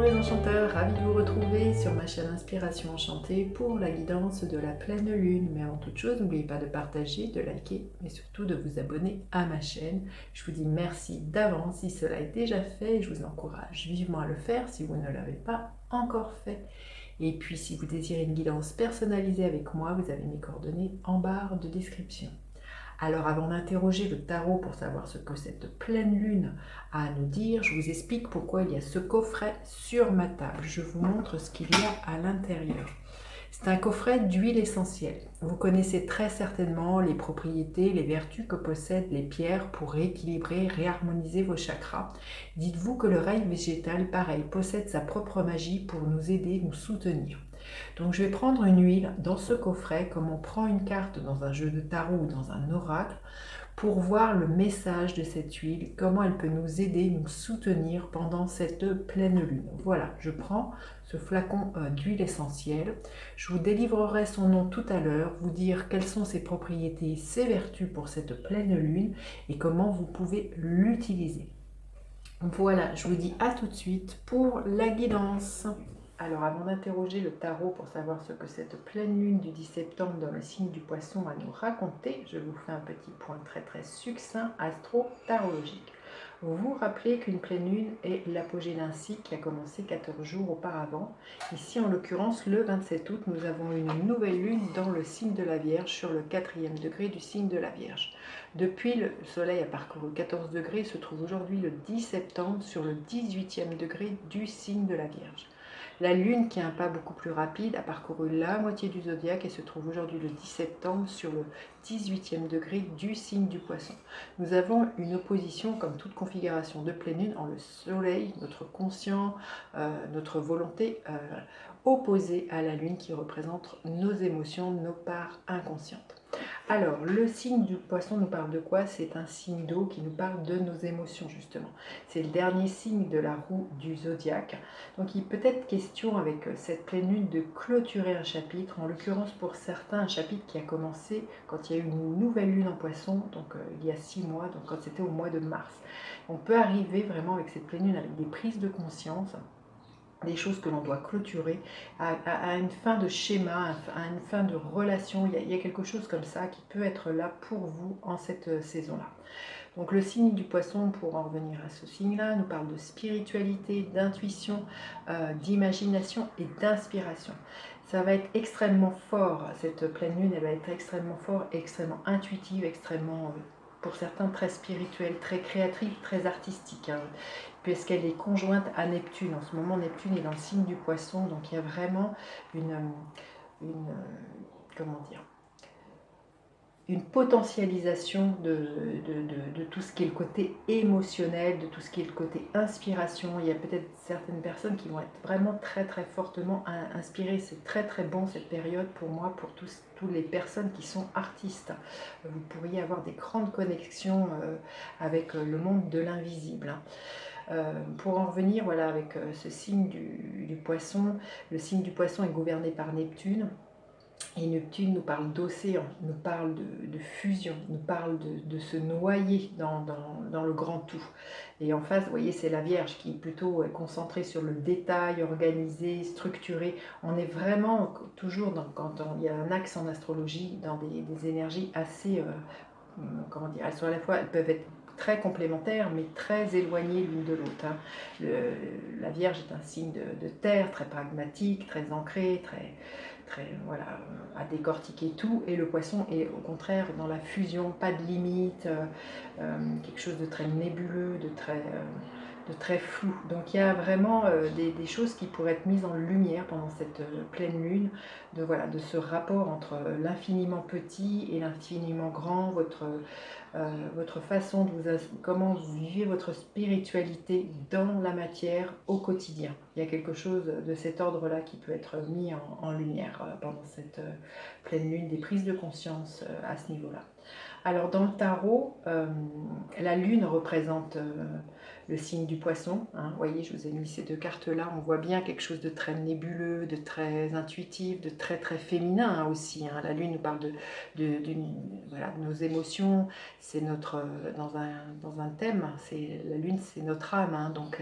les enchanteurs, ravi de vous retrouver sur ma chaîne Inspiration Enchantée pour la guidance de la pleine lune. Mais avant toute chose, n'oubliez pas de partager, de liker, mais surtout de vous abonner à ma chaîne. Je vous dis merci d'avance si cela est déjà fait et je vous encourage vivement à le faire si vous ne l'avez pas encore fait. Et puis si vous désirez une guidance personnalisée avec moi, vous avez mes coordonnées en barre de description. Alors avant d'interroger le tarot pour savoir ce que cette pleine lune a à nous dire, je vous explique pourquoi il y a ce coffret sur ma table. Je vous montre ce qu'il y a à l'intérieur. C'est un coffret d'huile essentielle. Vous connaissez très certainement les propriétés, les vertus que possèdent les pierres pour rééquilibrer, réharmoniser vos chakras. Dites-vous que le règne végétal, pareil, possède sa propre magie pour nous aider, nous soutenir. Donc je vais prendre une huile dans ce coffret, comme on prend une carte dans un jeu de tarot ou dans un oracle, pour voir le message de cette huile, comment elle peut nous aider, nous soutenir pendant cette pleine lune. Voilà, je prends ce flacon d'huile essentielle. Je vous délivrerai son nom tout à l'heure, vous dire quelles sont ses propriétés, ses vertus pour cette pleine lune et comment vous pouvez l'utiliser. Voilà, je vous dis à tout de suite pour la guidance. Alors avant d'interroger le tarot pour savoir ce que cette pleine lune du 10 septembre dans le signe du poisson a nous raconter, je vous fais un petit point très succinct astro-tarologique. Vous vous rappelez qu'une pleine lune est l'apogée d'un cycle qui a commencé 14 jours auparavant. Ici en l'occurrence le 27 août, nous avons une nouvelle lune dans le signe de la Vierge sur le 4e degré du signe de la Vierge. Depuis, le soleil a parcouru 14 degrés, il se trouve aujourd'hui le 10 septembre sur le 18e degré du signe de la Vierge. La Lune, qui a un pas beaucoup plus rapide, a parcouru la moitié du zodiaque et se trouve aujourd'hui le 10 septembre sur le 18e degré du signe du Poisson. Nous avons une opposition, comme toute configuration de pleine lune, en le Soleil, notre conscient, notre volonté opposée à la Lune qui représente nos émotions, nos parts inconscientes. Alors, le signe du Poisson nous parle de quoi? C'est un signe d'eau qui nous parle de nos émotions, justement. C'est le dernier signe de la roue du zodiaque. Donc, il peut être question, avec cette pleine lune, de clôturer un chapitre. En l'occurrence, pour certains, un chapitre qui a commencé quand il y a eu une nouvelle lune en Poisson, donc il y a 6 mois, donc quand c'était au mois de mars. On peut arriver vraiment avec cette pleine lune avec des prises de conscience, des choses que l'on doit clôturer, à une fin de schéma, à une fin de relation. Il y a quelque chose comme ça qui peut être là pour vous en cette saison-là. Donc le signe du Poisson, pour en revenir à ce signe-là, nous parle de spiritualité, d'intuition, d'imagination et d'inspiration. Ça va être extrêmement fort, cette pleine lune, elle va être extrêmement fort, extrêmement intuitive, extrêmement, pour certains, très spirituelle, très créative, très artistique, hein, puisqu'elle est conjointe à Neptune. En ce moment, Neptune est dans le signe du Poisson, donc il y a vraiment comment dire, une potentialisation de tout ce qui est le côté émotionnel, de tout ce qui est le côté inspiration. Il y a peut-être certaines personnes qui vont être vraiment très fortement inspirées. C'est très bon cette période pour moi, pour toutes les personnes qui sont artistes. Vous pourriez avoir des grandes connexions avec le monde de l'invisible. Pour en revenir, voilà, avec ce signe du Poisson, le signe du Poisson est gouverné par Neptune. Et Neptune nous parle d'océan, nous parle de fusion, nous parle de se noyer dans le grand tout. Et en face, vous voyez, c'est la Vierge qui est plutôt concentrée sur le détail, organisé, structuré. On est vraiment toujours, quand il y a un axe en astrologie, dans des énergies assez, comment dire, elles sont à la fois, elles peuvent être très complémentaires, mais très éloignées l'une de l'autre. Hein. La Vierge est un signe de terre, très pragmatique, très ancré, très voilà, à décortiquer tout, et le Poisson est au contraire dans la fusion, pas de limite, quelque chose de très nébuleux, de très flou. Donc il y a vraiment des choses qui pourraient être mises en lumière pendant cette pleine lune, voilà, de ce rapport entre l'infiniment petit et l'infiniment grand, votre façon de comment vous vivez votre spiritualité dans la matière au quotidien. Il y a quelque chose de cet ordre-là qui peut être mis en lumière pendant cette pleine lune, des prises de conscience à ce niveau-là. Alors dans le tarot, la lune représente le signe du poisson. Hein. Vous voyez, je vous ai mis ces deux cartes-là. On voit bien quelque chose de très nébuleux, de très intuitif, de très très féminin hein, aussi. Hein. La Lune nous parle voilà, de nos émotions. C'est notre dans un thème. La Lune, c'est notre âme. Hein. Donc,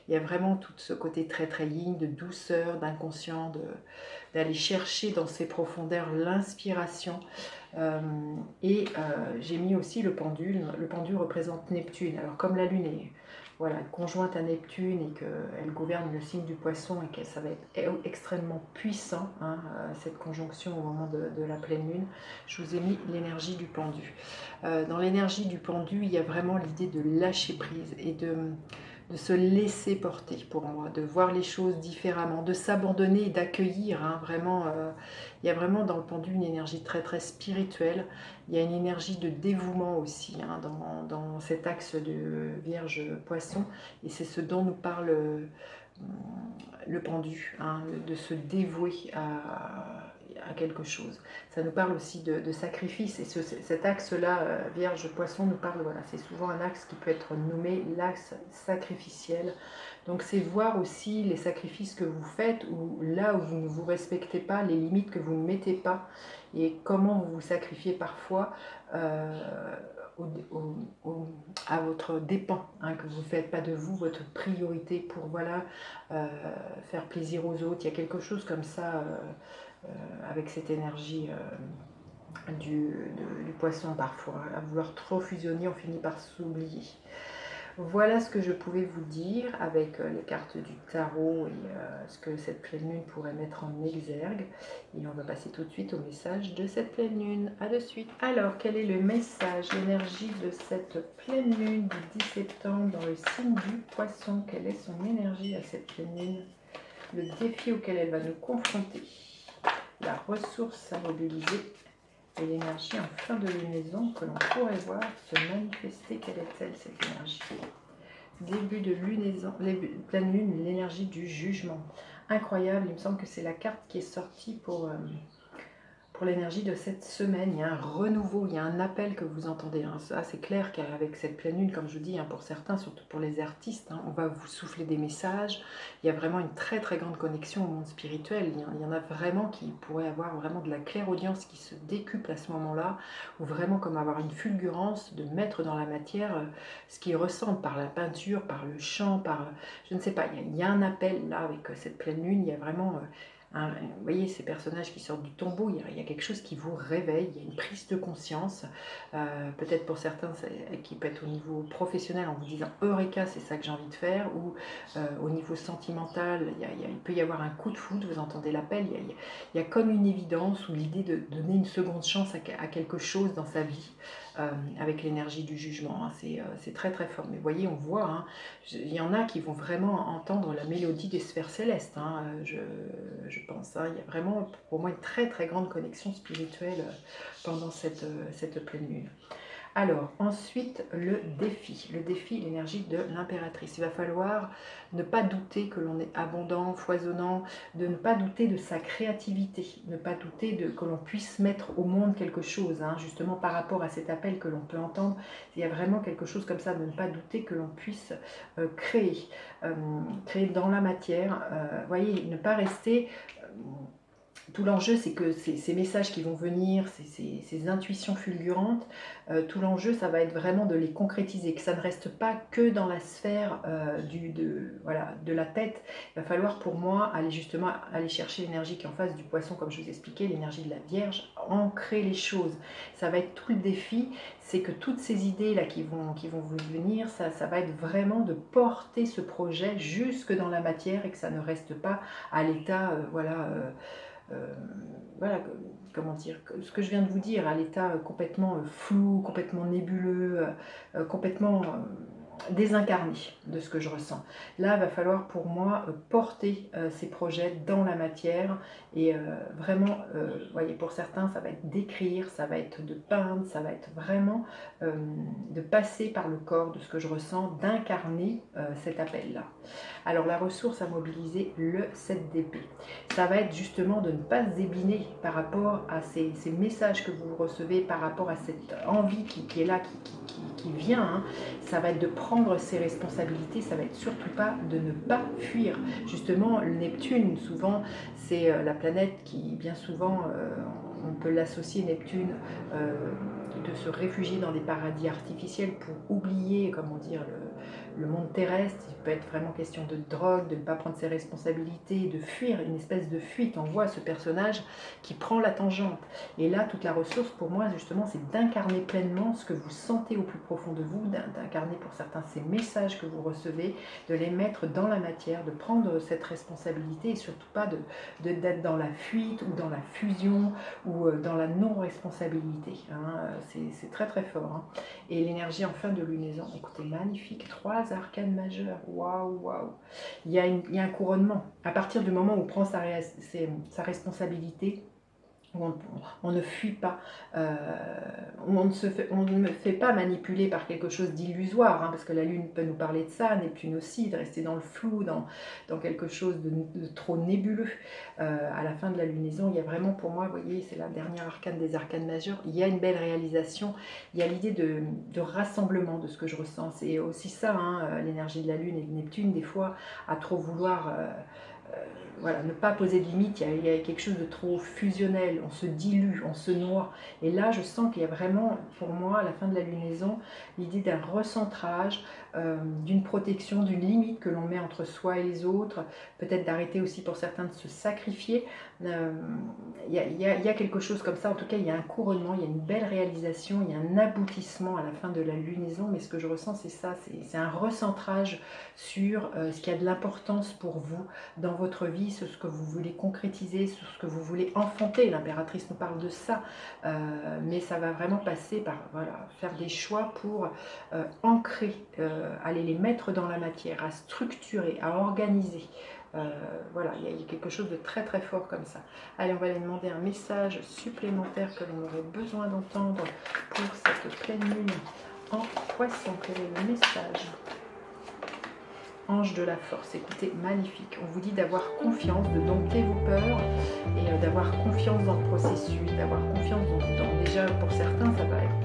il y a vraiment tout ce côté très très yin, de douceur, d'inconscient, d'aller chercher dans ses profondeurs l'inspiration. J'ai mis aussi le pendule. Le pendule représente Neptune. Alors comme la Lune est voilà, conjointe à Neptune et qu'elle gouverne le signe du poisson et que ça va être extrêmement puissant, hein, cette conjonction au moment de la pleine lune, je vous ai mis l'énergie du pendu. Dans l'énergie du pendu, il y a vraiment l'idée de lâcher prise et de se laisser porter pour moi, de voir les choses différemment, de s'abandonner et d'accueillir. Hein, vraiment, il y a vraiment dans le pendu une énergie très très spirituelle. Il y a une énergie de dévouement aussi hein, dans cet axe de Vierge-Poisson. Et c'est ce dont nous parle le pendu, hein, de se dévouer à quelque chose. Ça nous parle aussi de sacrifice. Et cet axe-là, Vierge-Poisson, nous parle, voilà, c'est souvent un axe qui peut être nommé l'axe sacrificiel. Donc c'est voir aussi les sacrifices que vous faites, ou là où vous ne vous respectez pas, les limites que vous ne mettez pas, et comment vous vous sacrifiez parfois à votre dépens, hein, que vous ne faites pas de vous votre priorité pour voilà, faire plaisir aux autres. Il y a quelque chose comme ça avec cette énergie du poisson parfois. À vouloir trop fusionner, on finit par s'oublier. Voilà ce que je pouvais vous dire avec les cartes du tarot et ce que cette pleine lune pourrait mettre en exergue. Et on va passer tout de suite au message de cette pleine lune. À de suite. Alors, quel est le message, l'énergie de cette pleine lune du 10 septembre dans le signe du poisson? Quelle est son énergie à cette pleine lune? Le défi auquel elle va nous confronter. La ressource à mobiliser et l'énergie en fin de lunaison que l'on pourrait voir se manifester. Quelle est-elle cette énergie? Début de lunaison, pleine lune, l'énergie du jugement. Incroyable, il me semble que c'est la carte qui est sortie pour l'énergie de cette semaine. Il y a un renouveau, il y a un appel que vous entendez. Hein. Ça, c'est clair qu'avec cette pleine lune, comme je vous dis, hein, pour certains, surtout pour les artistes, hein, on va vous souffler des messages. Il y a vraiment une très très grande connexion au monde spirituel. Il y en a vraiment qui pourraient avoir vraiment de la clairaudience qui se décuple à ce moment-là, ou vraiment comme avoir une fulgurance de mettre dans la matière ce qu'ils ressentent par la peinture, par le chant, par... je ne sais pas, il y a un appel là avec cette pleine lune, il y a vraiment... vous voyez ces personnages qui sortent du tombeau, il y a quelque chose qui vous réveille, il y a une prise de conscience, peut-être pour certains qui peut être au niveau professionnel en vous disant Eureka, c'est ça que j'ai envie de faire, ou au niveau sentimental, il peut y avoir un coup de foudre, vous entendez l'appel, il y a comme une évidence ou l'idée de donner une seconde chance à quelque chose dans sa vie. Avec l'énergie du jugement, hein. C'est très très fort. Mais vous voyez, on voit, hein, il y en a qui vont vraiment entendre la mélodie des sphères célestes, hein, je pense. Hein. Il y a vraiment pour moi une très très grande connexion spirituelle pendant cette pleine lune. Alors, ensuite, le défi, l'énergie de l'impératrice. Il va falloir ne pas douter que l'on est abondant, foisonnant, de ne pas douter de sa créativité, ne pas douter que l'on puisse mettre au monde quelque chose, hein, justement par rapport à cet appel que l'on peut entendre. Il y a vraiment quelque chose comme ça, de ne pas douter que l'on puisse créer dans la matière. Voyez, ne pas rester... tout l'enjeu, c'est que ces messages qui vont venir, ces intuitions fulgurantes, tout l'enjeu, ça va être vraiment de les concrétiser, que ça ne reste pas que dans la sphère de la tête. Il va falloir pour moi aller chercher l'énergie qui est en face du poisson, comme je vous expliquais, l'énergie de la Vierge, ancrer les choses. Ça va être tout le défi, c'est que toutes ces idées-là qui vont vous venir, ça va être vraiment de porter ce projet jusque dans la matière et que ça ne reste pas à l'état, voilà, comment dire, ce que je viens de vous dire, à l'état complètement flou, complètement nébuleux, complètement désincarné de ce que je ressens. Là, il va falloir pour moi porter ces projets dans la matière et vraiment, voyez, pour certains, ça va être d'écrire, ça va être de peindre, ça va être vraiment de passer par le corps de ce que je ressens, d'incarner cet appel-là. Alors la ressource à mobiliser, le 7 d'épée. Ça va être justement de ne pas se débiner par rapport à ces messages que vous recevez, par rapport à cette envie qui est là, qui vient. Hein. Ça va être de prendre ses responsabilités, ça va être surtout pas de ne pas fuir. Justement, le Neptune, souvent, c'est la planète qui, bien souvent, on peut l'associer, Neptune, de se réfugier dans des paradis artificiels pour oublier, comment dire, le monde terrestre. Il peut être vraiment question de drogue, de ne pas prendre ses responsabilités, de fuir, une espèce de fuite. On voit ce personnage qui prend la tangente. Et là, toute la ressource pour moi, justement, c'est d'incarner pleinement ce que vous sentez au plus profond de vous, d'incarner pour certains ces messages que vous recevez, de les mettre dans la matière, de prendre cette responsabilité et surtout pas d'être dans la fuite ou dans la fusion ou dans la non-responsabilité. Hein. C'est très très fort. Hein. Et l'énergie en fin de lunaison, écoutez, magnifique, 3 arcanes majeurs, waouh, waouh. Il y a un couronnement. À partir du moment où on prend sa responsabilité, on ne fuit pas, on ne me fait pas manipuler par quelque chose d'illusoire, hein, parce que la Lune peut nous parler de ça, Neptune aussi, de rester dans le flou, dans quelque chose de trop nébuleux. À la fin de la lunaison, il y a vraiment pour moi, vous voyez, c'est la dernière arcane des arcanes majeures, il y a une belle réalisation, il y a l'idée de rassemblement de ce que je ressens. C'est aussi ça, hein, l'énergie de la Lune et de Neptune, des fois, à trop vouloir... voilà, ne pas poser de limite, il y a quelque chose de trop fusionnel, on se dilue, on se noie. Et là, je sens qu'il y a vraiment, pour moi, à la fin de la lunaison, l'idée d'un recentrage, d'une protection, d'une limite que l'on met entre soi et les autres, peut-être d'arrêter aussi pour certains de se sacrifier. Il y a quelque chose comme ça, en tout cas, il y a un couronnement, il y a une belle réalisation, il y a un aboutissement à la fin de la lunaison, mais ce que je ressens, c'est ça, c'est un recentrage sur ce qui a de l'importance pour vous dans votre vie, sur ce que vous voulez concrétiser, sur ce que vous voulez enfanter. L'impératrice nous parle de ça, mais ça va vraiment passer par voilà, faire des choix pour ancrer, aller les mettre dans la matière, à structurer, à organiser. Voilà, il y a quelque chose de très très fort comme ça. Allez, on va aller demander un message supplémentaire que l'on aurait besoin d'entendre pour cette pleine lune en poisson. Quel est le message ? Ange de la force, écoutez, magnifique. On vous dit d'avoir confiance, de dompter vos peurs et d'avoir confiance dans le processus, d'avoir confiance déjà pour certains,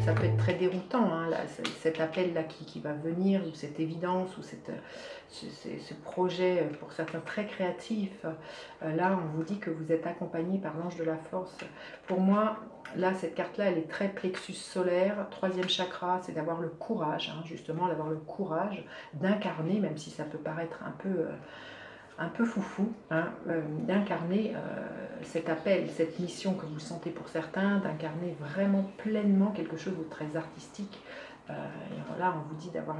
ça peut être très déroutant, hein, là, cet appel-là qui va venir, ou cette évidence, ou ce projet pour certains très créatif. Là, on vous dit que vous êtes accompagné par l'ange de la force. Pour moi, là, cette carte-là, elle est très plexus solaire. 3e chakra, c'est d'avoir le courage, hein, justement, d'avoir le courage d'incarner, même si ça peut paraître un peu foufou, hein, d'incarner cet appel, cette mission que vous sentez pour certains, d'incarner vraiment pleinement quelque chose de très artistique. Et là, on vous dit d'avoir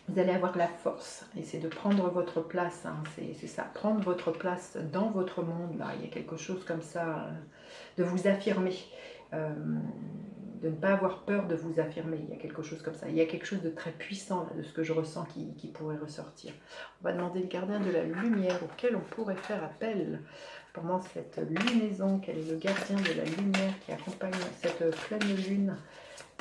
vous allez avoir la force, et c'est de prendre votre place, hein, c'est ça, prendre votre place dans votre monde, là, il y a quelque chose comme ça, de vous affirmer, de ne pas avoir peur de vous affirmer, il y a quelque chose comme ça, il y a quelque chose de très puissant, là, de ce que je ressens qui pourrait ressortir. On va demander le gardien de la lumière auquel on pourrait faire appel pendant cette lunaison. Quel est le gardien de la lumière qui accompagne cette pleine lune?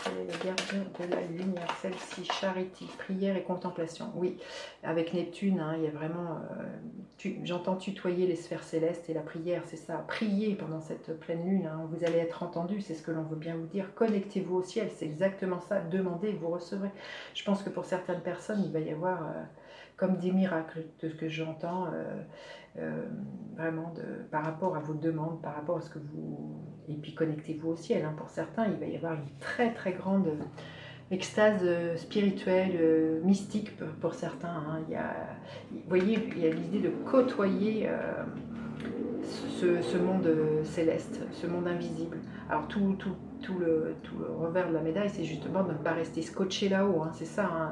Quel est le gardien de la lumière? Celle-ci, charité, prière et contemplation. Oui, avec Neptune, hein, il y a vraiment... j'entends tutoyer les sphères célestes et la prière, c'est ça. Priez pendant cette pleine lune, hein, vous allez être entendu, c'est ce que l'on veut bien vous dire. Connectez-vous au ciel, c'est exactement ça. Demandez, vous recevrez. Je pense que pour certaines personnes, il va y avoir comme des miracles, de ce que j'entends, vraiment par rapport à vos demandes, par rapport à ce que vous... Et puis connectez-vous au ciel, hein. Pour certains, il va y avoir une très très grande extase spirituelle, mystique pour certains. Hein. Vous voyez, il y a l'idée de côtoyer ce monde céleste, ce monde invisible. Alors tout le revers de la médaille, c'est justement de ne pas rester scotché là-haut, hein, c'est ça, hein,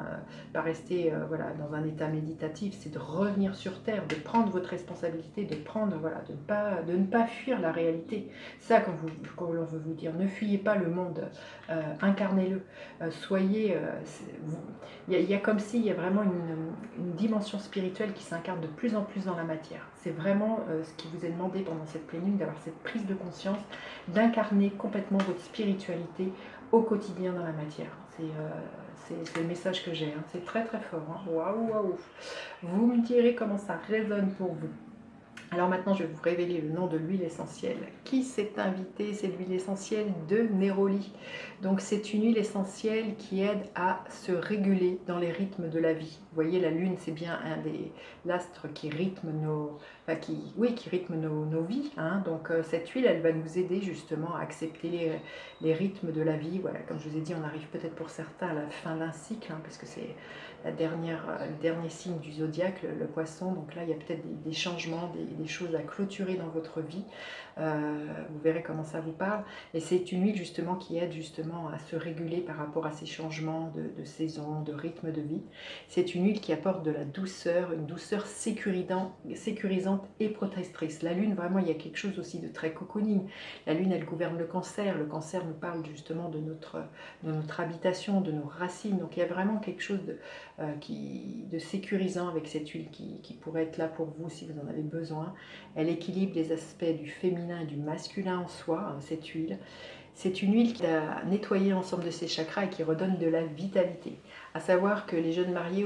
pas rester voilà, dans un état méditatif, c'est de revenir sur Terre, de prendre votre responsabilité, de prendre, voilà, de ne pas fuir la réalité. C'est ça qu'on veut vous dire, ne fuyez pas le monde, incarnez-le, soyez... il y a comme s'il y a vraiment une dimension spirituelle qui s'incarne de plus en plus dans la matière. C'est vraiment ce qui vous est demandé pendant cette pleine lune, d'avoir cette prise de conscience, d'incarner complètement votre spiritualité au quotidien dans la matière. C'est le message que j'ai, hein. C'est très très fort. Hein. Waouh, waouh. Vous me direz comment ça résonne pour vous. Alors maintenant, je vais vous révéler le nom de l'huile essentielle. Qui s'est invité? C'est l'huile essentielle de Neroli. Donc c'est une huile essentielle qui aide à se réguler dans les rythmes de la vie. Vous voyez, la lune, c'est bien un des astres qui rythme qui rythme nos vies. Hein. Donc cette huile, elle va nous aider justement à accepter les rythmes de la vie. Voilà, comme je vous ai dit, on arrive peut-être pour certains à la fin d'un cycle, hein, parce que c'est le dernier signe du zodiaque, le poisson. Donc là, il y a peut-être des changements, des choses à clôturer dans votre vie. Vous verrez comment ça vous parle. Et c'est une huile justement qui aide justement à se réguler par rapport à ces changements de saison, de rythme de vie. C'est une huile qui apporte de la douceur, une douceur sécurisante et protectrice. La lune, vraiment, il y a quelque chose aussi de très cocooning. La lune, elle gouverne le cancer. Le cancer nous parle justement de notre habitation, de nos racines. Donc il y a vraiment quelque chose de sécurisant avec cette huile qui pourrait être là pour vous si vous en avez besoin. Elle équilibre les aspects du féminin et du masculin en soi, hein, cette huile. C'est une huile qui a nettoyé l'ensemble de ses chakras et qui redonne de la vitalité. À savoir que les jeunes mariés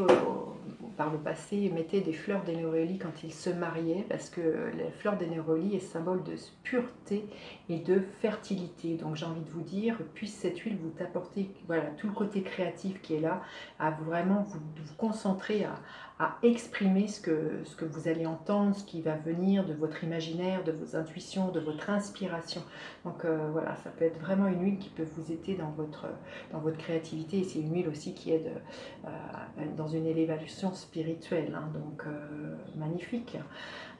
par le passé mettaient des fleurs d'éneroli quand ils se mariaient, parce que les fleurs d'éneroli est symbole de pureté et de fertilité. Donc j'ai envie de vous dire, puisse cette huile vous apporter voilà, tout le côté créatif qui est là, à vraiment vous concentrer à exprimer ce que vous allez entendre, ce qui va venir de votre imaginaire, de vos intuitions, de votre inspiration. Donc voilà, ça peut être vraiment une huile qui peut vous aider dans votre créativité, et c'est une huile aussi qui aide dans une élévation spirituelle, hein, donc magnifique.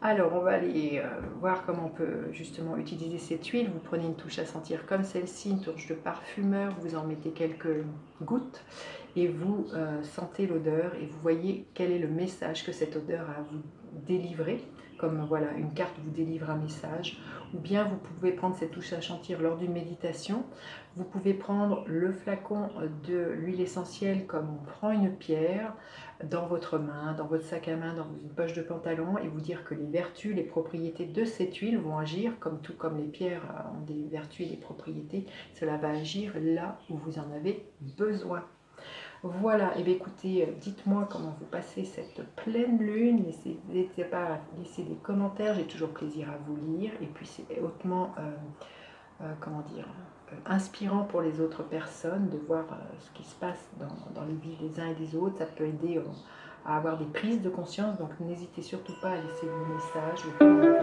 Alors on va aller voir comment on peut justement utiliser cette huile. Vous prenez une touche à sentir comme celle-ci, une touche de parfumeur, vous en mettez quelques gouttes et vous sentez l'odeur et vous voyez quel est le message que cette odeur a à vous délivrer. Comme voilà, une carte vous délivre un message, ou bien vous pouvez prendre cette touche à sentir lors d'une méditation. Vous pouvez prendre le flacon de l'huile essentielle comme on prend une pierre dans votre main, dans votre sac à main, dans une poche de pantalon, et vous dire que les vertus, les propriétés de cette huile vont agir, tout comme les pierres ont des vertus et des propriétés, cela va agir là où vous en avez besoin. Voilà, et bien écoutez, dites-moi comment vous passez cette pleine lune, n'hésitez pas à laisser des commentaires, j'ai toujours plaisir à vous lire, et puis c'est hautement, inspirant pour les autres personnes de voir ce qui se passe dans les vies des uns et des autres, ça peut aider à avoir des prises de conscience, donc n'hésitez surtout pas à laisser vos messages, vos commentaires,